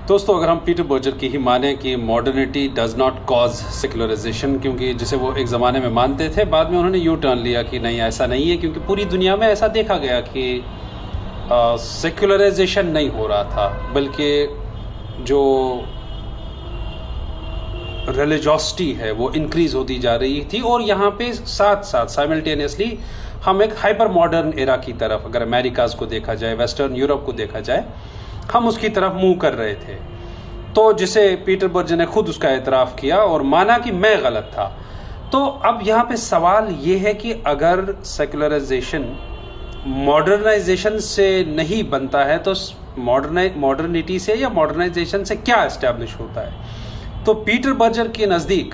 दोस्तों, अगर हम पीटर बर्जर की ही माने कि modernity does not cause secularisation, क्योंकि जिसे वो एक ज़माने में मानते थे, बाद में उन्होंने यू टर्न लिया कि नहीं, ऐसा नहीं है, क्योंकि पूरी दुनिया में ऐसा देखा गया कि सेकुलराइजेशन नहीं हो रहा था, बल्कि जो रिलीजियोसिटी है वो इंक्रीज़ होती जा रही थी। और यहाँ पे साथ साथ साइमल्टेनियसली हम एक हाइपर मॉडर्न एरा की तरफ, अगर अमेरिकाज़ को देखा जाए, वेस्टर्न यूरोप को देखा जाए, हम उसकी तरफ मूव कर रहे थे। तो जिसे पीटर बर्जर ने खुद उसका एतराफ़ किया और माना कि मैं गलत था। तो अब यहाँ पे सवाल ये है कि अगर सेकुलराइजेशन मॉडर्नाइजेशन से नहीं बनता है तो मॉडर्निटी से या मॉडर्नाइजेशन से क्या एस्टैब्लिश होता है? तो पीटर बर्जर के नज़दीक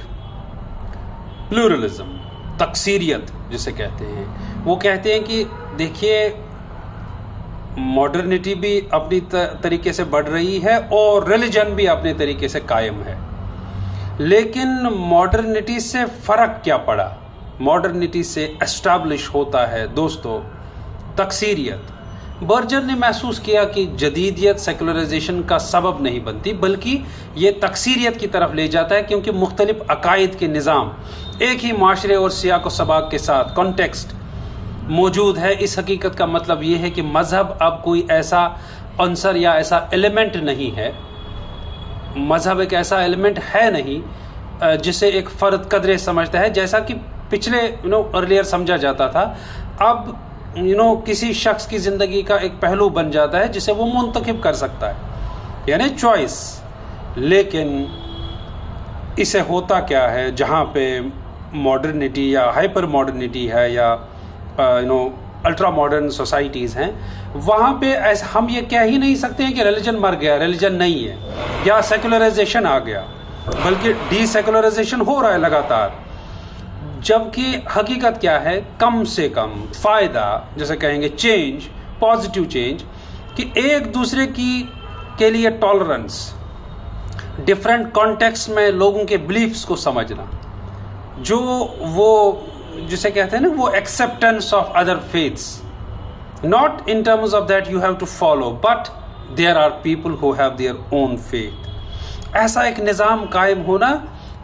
प्लूरलिज्म, तकसीरियत जिसे कहते हैं, वो कहते हैं कि देखिए, मॉडर्निटी भी अपनी तरीके से बढ़ रही है और रिलीजन भी अपने तरीके से कायम है, लेकिन मॉडर्निटी से फ़र्क क्या पड़ा? मॉडर्निटी से एस्टैब्लिश होता है दोस्तों तकसीरियत। बर्जर ने महसूस किया कि जदीदियत सेकुलराइजेशन का सबब नहीं बनती, बल्कि ये तकसीरियत की तरफ ले जाता है, क्योंकि मुख्तलिफ अकायद के निज़ाम एक ही माशरे और सियाक व सबाक के साथ कॉन्टेक्स्ट मौजूद है। इस हकीकत का मतलब ये है कि मज़हब अब कोई ऐसा अंसर या ऐसा एलिमेंट नहीं है, मज़हब एक ऐसा एलिमेंट है नहीं जिसे एक फ़र्द कदरे समझता है, जैसा कि पिछले अर्लियर समझा जाता था। अब किसी शख्स की ज़िंदगी का एक पहलू बन जाता है जिसे वो मुंतखब कर सकता है, यानी चॉइस। लेकिन इसे होता क्या है, जहाँ पे मॉडर्निटी या हाइपर मॉडर्निटी है या अल्ट्रा मॉडर्न सोसाइटीज़ हैं, वहाँ पे ऐसा हम ये कह ही नहीं सकते हैं कि रिलीजन मर गया, रिलीजन नहीं है, या सेकुलराइजेशन आ गया, बल्कि डीसेकुलराइजेशन हो रहा है लगातार। जबकि हकीकत क्या है, कम से कम फ़ायदा, जैसे कहेंगे चेंज, पॉजिटिव चेंज, कि एक दूसरे के लिए टॉलरेंस, डिफरेंट कॉन्टेक्स्ट में लोगों के बिलीफ्स को समझना, जो वो जिसे कहते हैं ना, वो acceptance of other faiths, not in terms of that you have to follow, but there are people who have their own faith. ऐसा एक निज़ाम कायम होना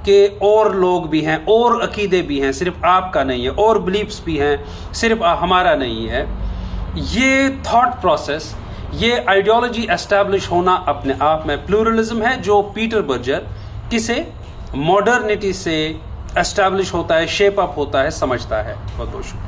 कि और लोग भी हैं, और अकीदे भी हैं, सिर्फ आपका नहीं है, और बिलीफ्स भी हैं, सिर्फ हमारा नहीं है। ये थॉट प्रोसेस, ये आइडियोलॉजी एस्टैब्लिश होना अपने आप में प्लूरलिज्म है, जो पीटर बर्जर किसे मॉडर्निटी से एस्टैब्लिश होता है, शेप अप होता है, समझता है। बहुत बहुत शुक्रिया।